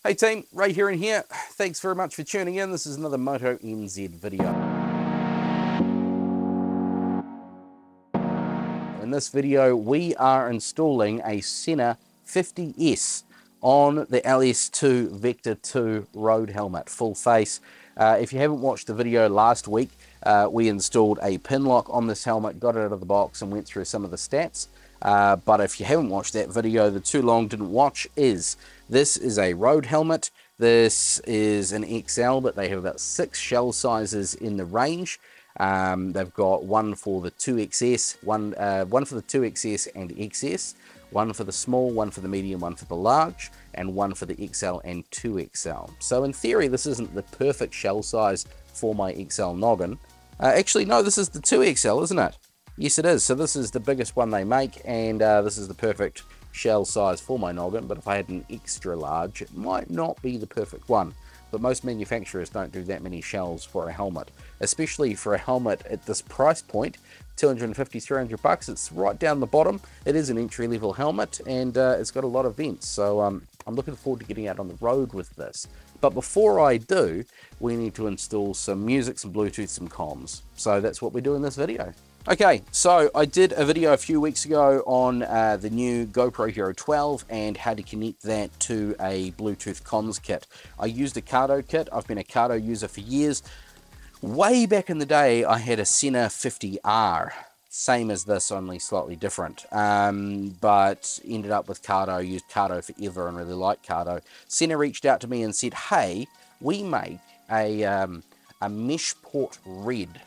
Hey team, Ray here and here. Thanks very much for tuning in. This is another MotoNZ video. In this video, we are installing a Sena 50S on the LS2 Vector 2 road helmet, full face. If you haven't watched the video last week, we installed a pin lock on this helmet, got it out of the box and went through some of the stats. But if you haven't watched that video, the too long didn't watch is, this is a road helmet. This is an XL, but they have about 6 shell sizes in the range. They've got one for the 2XS, one for the 2XS and XS, one for the small, one for the medium, one for the large, and one for the XL and 2XL. So in theory, this isn't the perfect shell size for my XL noggin. Actually, no, this is the 2XL, isn't it? Yes, it is. So this is the biggest one they make, and this is the perfect shell size for my noggin. But if I had an extra large, it might not be the perfect one. But most manufacturers don't do that many shells for a helmet, especially for a helmet at this price point, 250, 300 bucks. It's right down the bottom. It is an entry-level helmet, and it's got a lot of vents. So I'm looking forward to getting out on the road with this. But before I do, we need to install some music, some Bluetooth, some comms. So that's what we do in this video. Okay, so I did a video a few weeks ago on the new GoPro Hero 12 and how to connect that to a Bluetooth comms kit. I used a Cardo kit. I've been a Cardo user for years. Way back in the day, I had a Sena 50R, same as this, only slightly different. But ended up with Cardo, used Cardo forever and really liked Cardo. Sena reached out to me and said, hey, we make a mesh port red,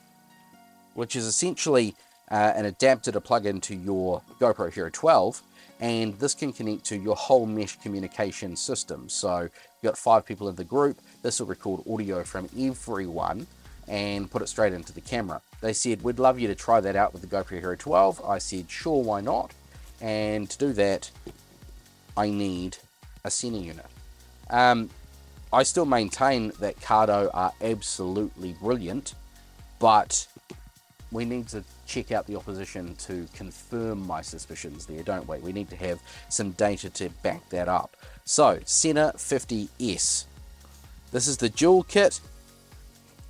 which is essentially an adapter to plug into your GoPro Hero 12, and this can connect to your whole mesh communication system. So you've got 5 people in the group. This will record audio from everyone and put it straight into the camera. They said, we'd love you to try that out with the GoPro Hero 12. I said, sure, why not? And to do that, I need a Sena unit. I still maintain that Cardo are absolutely brilliant, but we need to check out the opposition to confirm my suspicions there, don't we? We need to have some data to back that up. So, Sena 50S. This is the dual kit.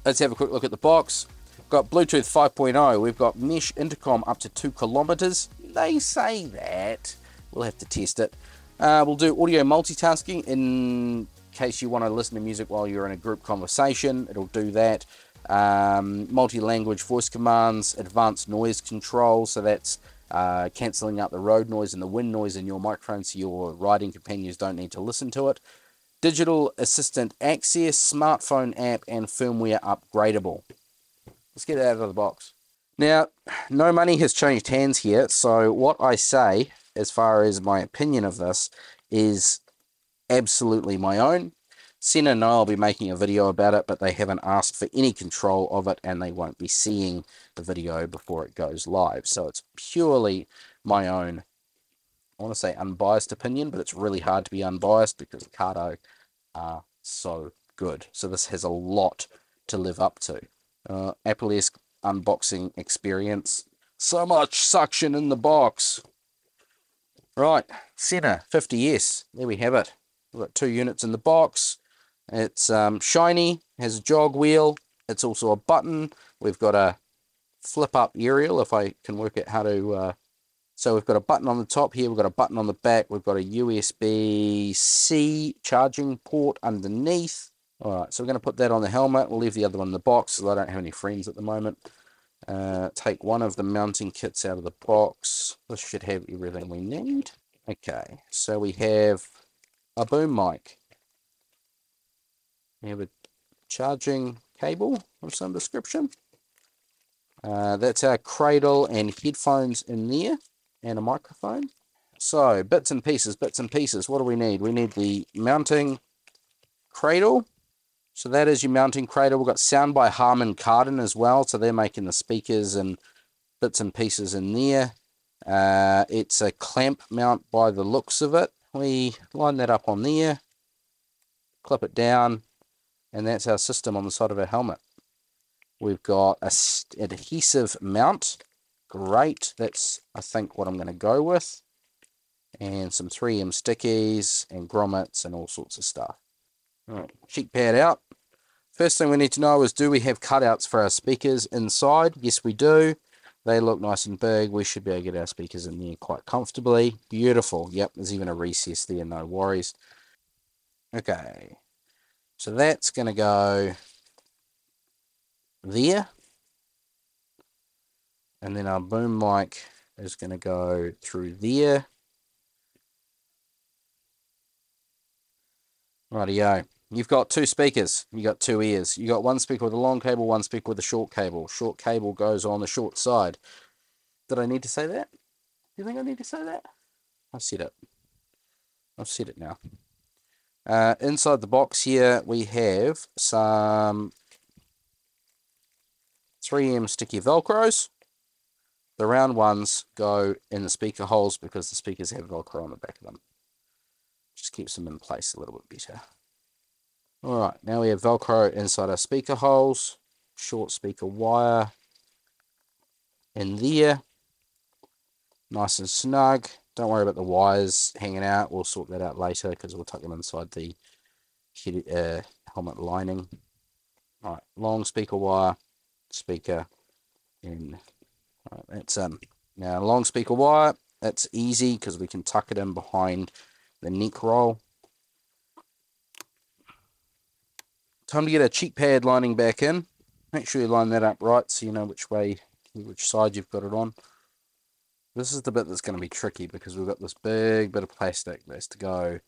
Let's have a quick look at the box. We've got Bluetooth 5.0. We've got mesh intercom up to 2 kilometers. They say that. We'll have to test it. We'll do audio multitasking in case you want to listen to music while you're in a group conversation. It'll do that. Multi-language voice commands, advanced noise control, so that's cancelling out the road noise and the wind noise in your microphone so your riding companions don't need to listen to it. Digital assistant access, smartphone app, and firmware upgradable. Let's get it out of the box. Now, no money has changed hands here, so what I say as far as my opinion of this is absolutely my own. Sena and I'll be making a video about it, but they haven't asked for any control of it, and they won't be seeing the video before it goes live. So it's purely my own, I want to say unbiased opinion, but it's really hard to be unbiased because Cardo are so good. So this has a lot to live up to. Apple-esque unboxing experience. So much suction in the box. Right, Sena 50S. There we have it. We've got 2 units in the box. It's shiny, has a jog wheel. It's also a button. We've got a flip-up aerial, if I can work out how to... So we've got a button on the top here. We've got a button on the back. We've got a USB-C charging port underneath. All right, so we're going to put that on the helmet. We'll leave the other one in the box because I don't have any friends at the moment. Take one of the mounting kits out of the box. This should have everything we need. Okay, so we have a boom mic. We have a charging cable of some description. That's our cradle and headphones in there, and a microphone. So, bits and pieces. What do we need? We need the mounting cradle. So that is your mounting cradle. We've got sound by Harman Kardon as well, so they're making the speakers and bits and pieces in there. It's a clamp mount by the looks of it. We line that up on there, clip it down, and that's our system on the side of our helmet. We've got an adhesive mount. Great. That's, I think, what I'm going to go with. And some 3M stickies and grommets and all sorts of stuff. Alright, cheek pad out. First thing we need to know is, do we have cutouts for our speakers inside? Yes, we do. They look nice and big. We should be able to get our speakers in there quite comfortably. Beautiful. Yep, there's even a recess there, no worries. Okay, so that's going to go there. And then our boom mic is going to go through there. Rightio. You've got two speakers. You got two ears. You got one speaker with a long cable, one speaker with a short cable. Short cable goes on the short side. Did I need to say that? Do you think I need to say that? I've said it. I've said it now. Inside the box here, we have some 3M sticky Velcros. The round ones go in the speaker holes because the speakers have Velcro on the back of them. Just keeps them in place a little bit better. Alright, now we have Velcro inside our speaker holes. Short speaker wire in there. Nice and snug. Don't worry about the wires hanging out. We'll sort that out later because we'll tuck them inside the helmet lining. Alright, long speaker wire, speaker in. Alright, that's now long speaker wire, that's easy because we can tuck it in behind the neck roll. Time to get a cheek pad lining back in. Make sure you line that up right so you know which side you've got it on. This is the bit that's going to be tricky because we've got this big bit of plastic that's to go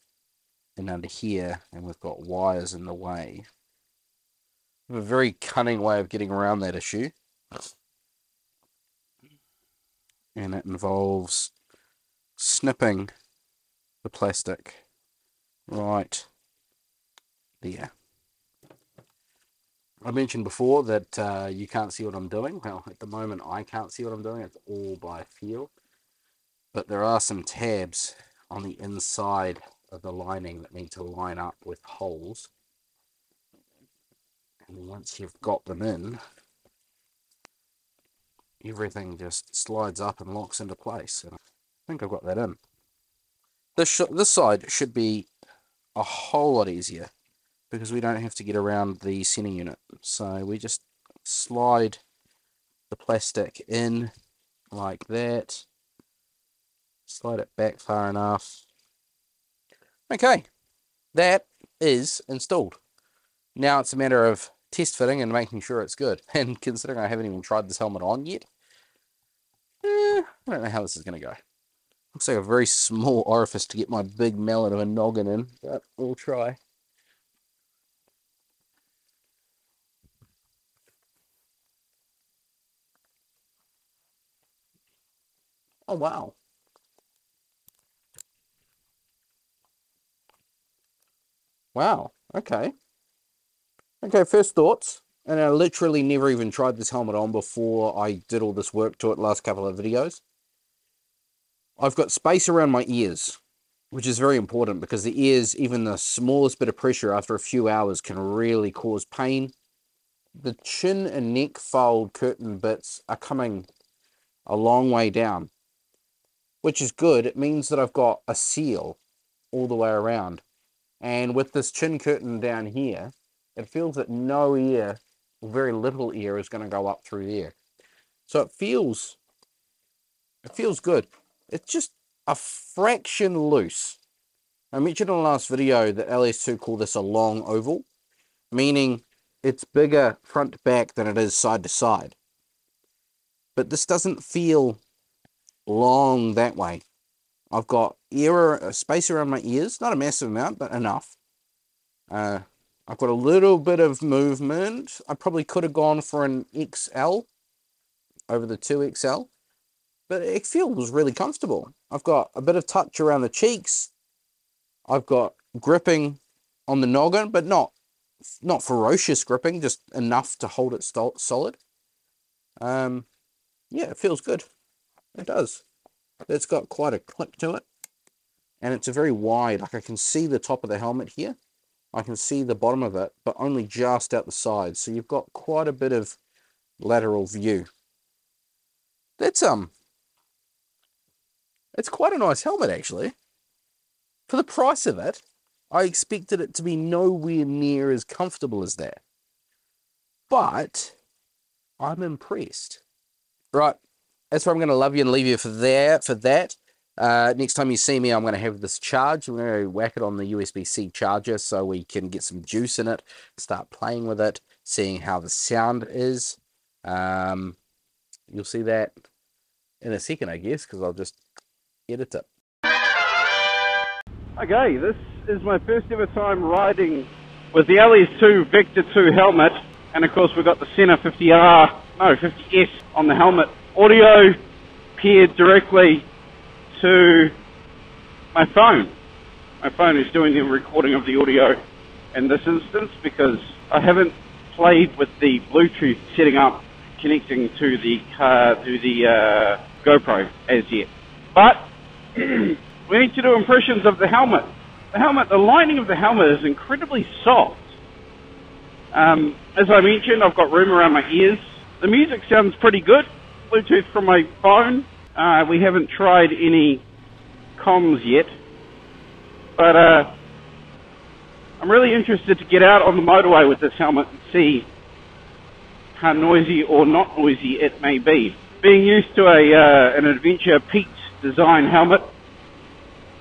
in under here, and we've got wires in the way. We have a very cunning way of getting around that issue. And it involves snipping the plastic right there. I mentioned before that you can't see what I'm doing. Well, at the moment I can't see what I'm doing. It's all by feel. But there are some tabs on the inside of the lining that need to line up with holes. And once you've got them in, everything just slides up and locks into place. And I think I've got that in. This side should be a whole lot easier because we don't have to get around the center unit. So we just slide the plastic in like that. Slide it back far enough. Okay, that is installed. Now it's a matter of test fitting and making sure it's good. And considering I haven't even tried this helmet on yet, I don't know how this is going to go. Looks like a very small orifice to get my big mallet of a noggin in, but we'll try. Oh, wow. Wow, okay. Okay, first thoughts. And I literally never even tried this helmet on before I did all this work to it last couple of videos. I've got space around my ears, which is very important because the ears, even the smallest bit of pressure after a few hours can really cause pain. The chin and neck fold curtain bits are coming a long way down, which is good. It means that I've got a seal all the way around. And with this chin curtain down here, it feels that no ear, or very little ear, is going to go up through there. So it feels good. It's just a fraction loose. I mentioned in the last video that LS2 call this a long oval, meaning it's bigger front to back than it is side to side. But this doesn't feel long that way. I've got space around my ears, not a massive amount, but enough. I've got a little bit of movement. I probably could have gone for an XL over the 2XL, but it feels really comfortable. I've got a bit of touch around the cheeks. I've got gripping on the noggin, but not ferocious gripping, just enough to hold it solid. Yeah, it feels good. It does. It's got quite a clip to it, and it's a very wide, like I can see the top of the helmet here. I can see the bottom of it, but only just out the side. So you've got quite a bit of lateral view. That's it's quite a nice helmet actually. For the price of it, I expected it to be nowhere near as comfortable as that. But I'm impressed. Right, that's where I'm going to love you and leave you for that. Next time you see me, I'm going to have this charged. I'm going to whack it on the USB-C charger so we can get some juice in it, start playing with it, seeing how the sound is. You'll see that in a second, I guess, because I'll just edit it. Okay, this is my first ever time riding with the LS2 Vector 2 helmet, and of course we've got the Sena 50S on the helmet. Audio paired directly to my phone. My phone is doing the recording of the audio in this instance because I haven't played with the Bluetooth setting up connecting to the GoPro as yet. But we need to do impressions of the helmet. The lining of the helmet is incredibly soft. As I mentioned, I've got room around my ears. The music sounds pretty good. Bluetooth from my phone. We haven't tried any comms yet. But I'm really interested to get out on the motorway with this helmet and see how noisy or not noisy it may be. Being used to an Adventure peaked design helmet,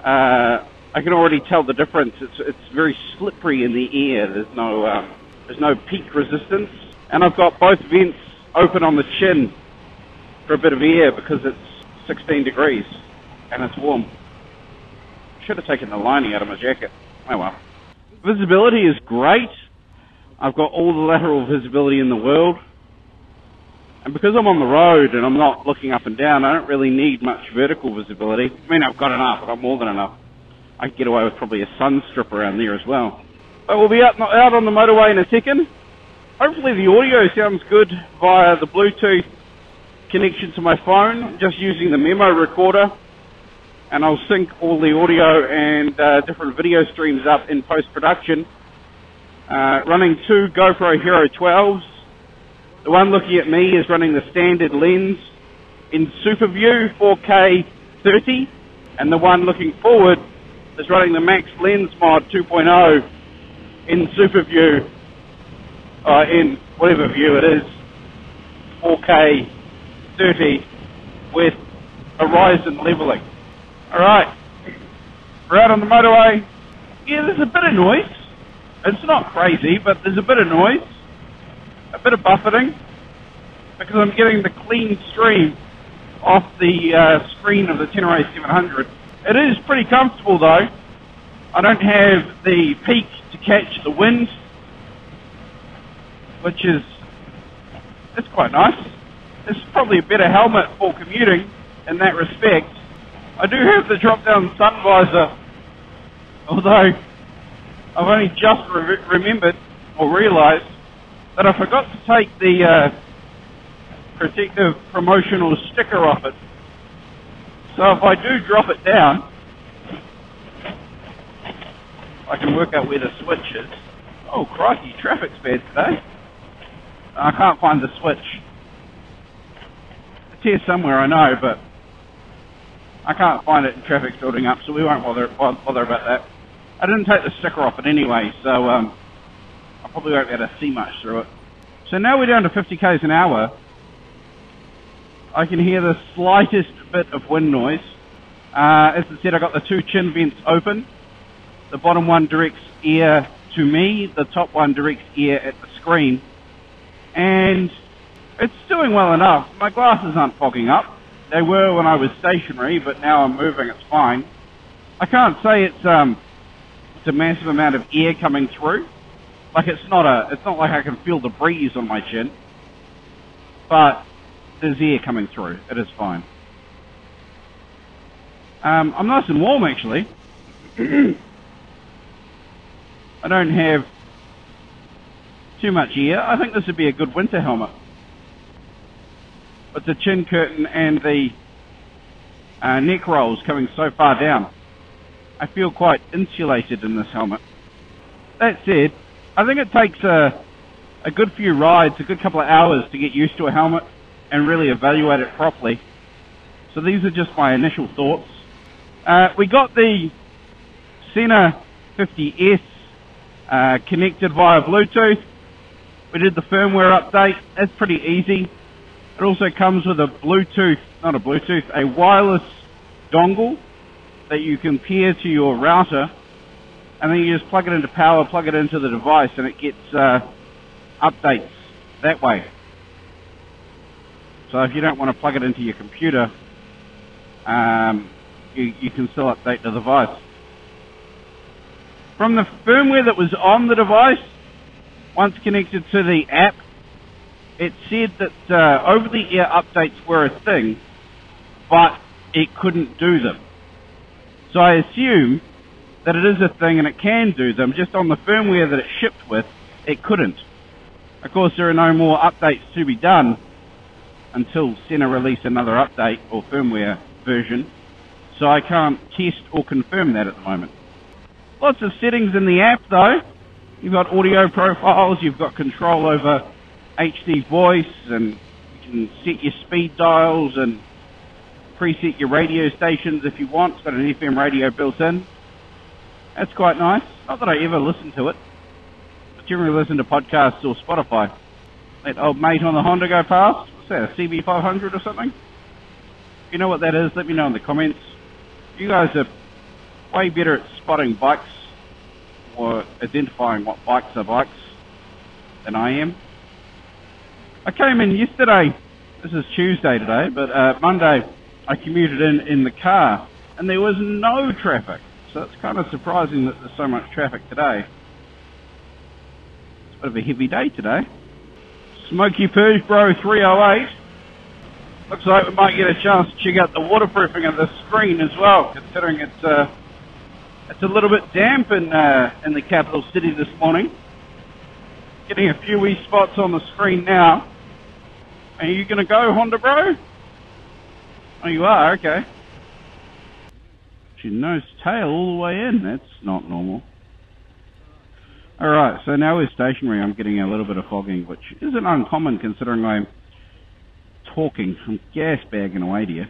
I can already tell the difference. It's very slippery in the air. There's no peak resistance, and I've got both vents open on the chin for a bit of air because it's 16 degrees and it's warm. Should have taken the lining out of my jacket. Oh well. Visibility is great. I've got all the lateral visibility in the world. And because I'm on the road and I'm not looking up and down, I don't really need much vertical visibility. I mean, I've got enough. I've got more than enough. I can get away with probably a sun strip around there as well. But we'll be out on the motorway in a second. Hopefully the audio sounds good via the Bluetooth connection to my phone. I'm just using the memo recorder, and I'll sync all the audio and different video streams up in post-production. Running two GoPro Hero 12s. The one looking at me is running the standard lens in Super View 4K 30, and the one looking forward is running the Max Lens Mod 2.0 in Super View, in whatever view it is, 4K 30 with horizon leveling. Alright, we're out on the motorway. Yeah, there's a bit of noise. It's not crazy, but there's a bit of noise. A bit of buffeting, because I'm getting the clean stream off the screen of the Tenere 700. It is pretty comfortable though. I don't have the peak to catch the wind, which is, it's quite nice. It's probably a better helmet for commuting in that respect. I do have the drop-down sun visor, although I've only just remembered or realised that I forgot to take the protective promotional sticker off it. So if I do drop it down, I can work out where the switch is. Oh crikey, traffic's bad today. I can't find the switch. It's here somewhere, I know, but I can't find it and traffic's building up, so we won't bother about that. I didn't take the sticker off it anyway, so I probably won't be able to see much through it. So now we're down to 50 k's an hour. I can hear the slightest bit of wind noise. As I said, I got the two chin vents open. The bottom one directs air to me, the top one directs air at the screen. And it's doing well enough. My glasses aren't fogging up. They were when I was stationary, but now I'm moving, it's fine. I can't say it's a massive amount of air coming through. Like it's not like I can feel the breeze on my chin, but there's air coming through. It is fine. I'm nice and warm actually. I don't have too much air. I think this would be a good winter helmet. But the chin curtain and the neck rolls coming so far down, I feel quite insulated in this helmet. That said, I think it takes a good few rides, a good couple of hours to get used to a helmet and really evaluate it properly. So these are just my initial thoughts. We got the Sena 50S connected via Bluetooth. We did the firmware update. That's pretty easy. It also comes with a wireless dongle that you can pair to your router, and then you just plug it into power, plug it into the device, and it gets updates that way. So if you don't want to plug it into your computer, you can still update the device. From the firmware that was on the device, once connected to the app, it said that over-the-air updates were a thing, but it couldn't do them. So I assume that it is a thing and it can do them, just on the firmware that it shipped with, it couldn't. Of course, there are no more updates to be done until Sena release another update or firmware version, so I can't test or confirm that at the moment. Lots of settings in the app though. You've got audio profiles, you've got control over HD voice, and you can set your speed dials and preset your radio stations if you want. It's got an FM radio built in. That's quite nice. Not that I ever listen to it. I generally listen to podcasts or Spotify. That old mate on the Honda go past. What's that, a CB500 or something? If you know what that is, let me know in the comments. You guys are way better at spotting bikes or identifying what bikes are bikes than I am. I came in yesterday, this is Tuesday today, but Monday I commuted in the car and there was no traffic. So it's kind of surprising that there's so much traffic today. It's a bit of a heavy day today. Smoky Purge Bro 308. Looks like we might get a chance to check out the waterproofing of the screen as well, considering it's a little bit damp in the capital city this morning. Getting a few wee spots on the screen now. Are you going to go, Honda Bro? Oh, you are? Okay. Your nose tail all the way in. That's not normal. Alright, so now we're stationary. I'm getting a little bit of fogging, which isn't uncommon considering I'm talking. I'm gas bagging away to you.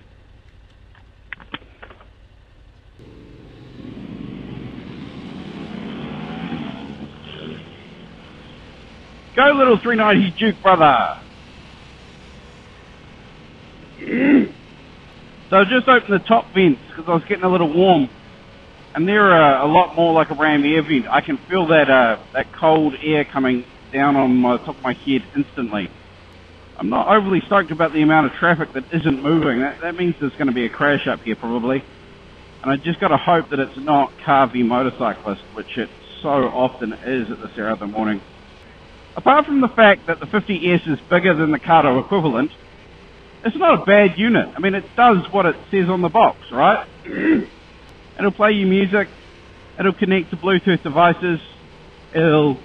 Go little 390 Duke brother! So I just opened the top vents because I was getting a little warm, and they're a lot more like a ram air vent. I can feel that cold air coming down on the top of my head instantly. I'm not overly stoked about the amount of traffic that isn't moving. That means there's going to be a crash up here probably, and I just got to hope that it's not car v motorcyclist, which it so often is at this hour of the morning. Apart from the fact that the 50S is bigger than the Kato equivalent, it's not a bad unit. I mean, it does what it says on the box, right? It'll play you music, it'll connect to Bluetooth devices, it'll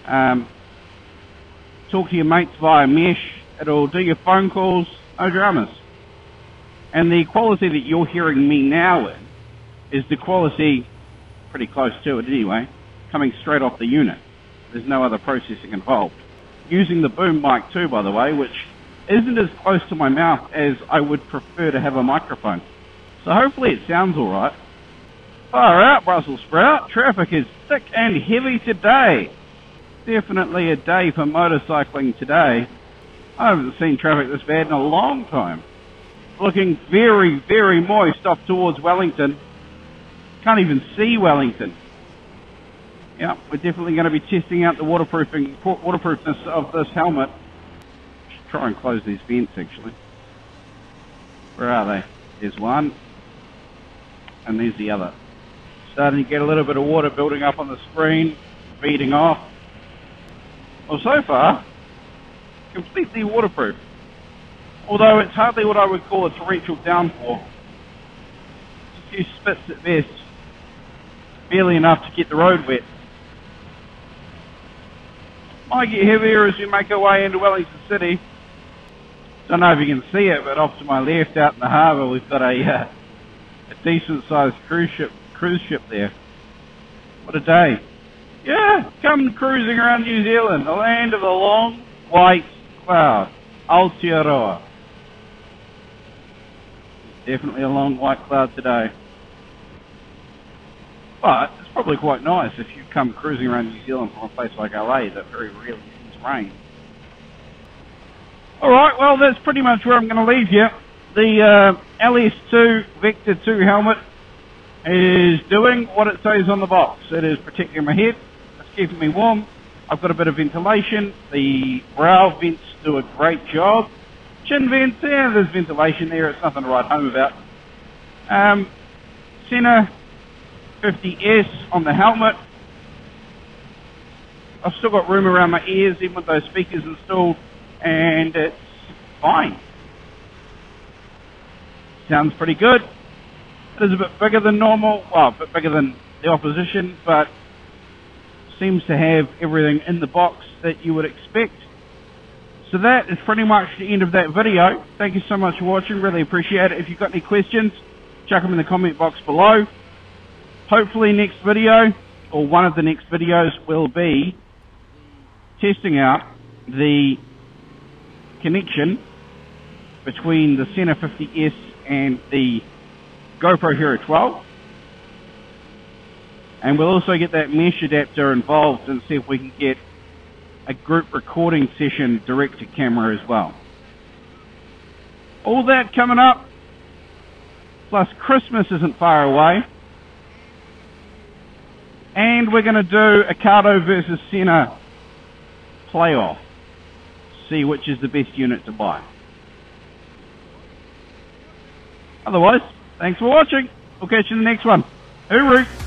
talk to your mates via mesh, it'll do your phone calls, no dramas. And the quality that you're hearing me now in is the quality, pretty close to it anyway, coming straight off the unit. There's no other processing involved. Using the boom mic too, by the way, which isn't as close to my mouth as I would prefer to have a microphone. So hopefully it sounds alright. Far out, Brussels sprout. Traffic is thick and heavy today. Definitely a day for motorcycling today. I haven't seen traffic this bad in a long time. Looking very, very moist off towards Wellington. Can't even see Wellington. Yeah, we're definitely going to be testing out the waterproofness of this helmet. Should try and close these vents actually. Where are they? There's one, and there's the other. Starting to get a little bit of water building up on the screen, beading off. Well, so far, completely waterproof. Although it's hardly what I would call a torrential downpour. Just a few spits at best. Barely enough to get the road wet. Might get heavier as we make our way into Wellington City. Don't know if you can see it, but off to my left out in the harbour we've got a decent sized cruise ship there. What a day. Yeah, come cruising around New Zealand, the land of the long white cloud, Aotearoa. Definitely a long white cloud today. But it's probably quite nice if you come cruising around New Zealand from a place like LA that very rarely sees rain. Alright, well that's pretty much where I'm going to leave you. The LS2 Vector 2 helmet is doing what it says on the box. It is protecting my head, it's keeping me warm, I've got a bit of ventilation, the brow vents do a great job. Chin vents, yeah, there's ventilation there, it's nothing to write home about. Sena 50S on the helmet. I've still got room around my ears even with those speakers installed, and it's fine. Sounds pretty good. It is a bit bigger than normal, well, a bit bigger than the opposition, but seems to have everything in the box that you would expect. So that is pretty much the end of that video. Thank you so much for watching, really appreciate it. If you've got any questions, chuck them in the comment box below. Hopefully next video, or one of the next videos, will be testing out the connection between the Sena 50S and the GoPro Hero 12. And we'll also get that mesh adapter involved and see if we can get a group recording session direct to camera as well. All that coming up, plus Christmas isn't far away. And we're going to do a Cardo versus Sena playoff. See which is the best unit to buy. Otherwise, thanks for watching. We'll catch you in the next one. Hooroo!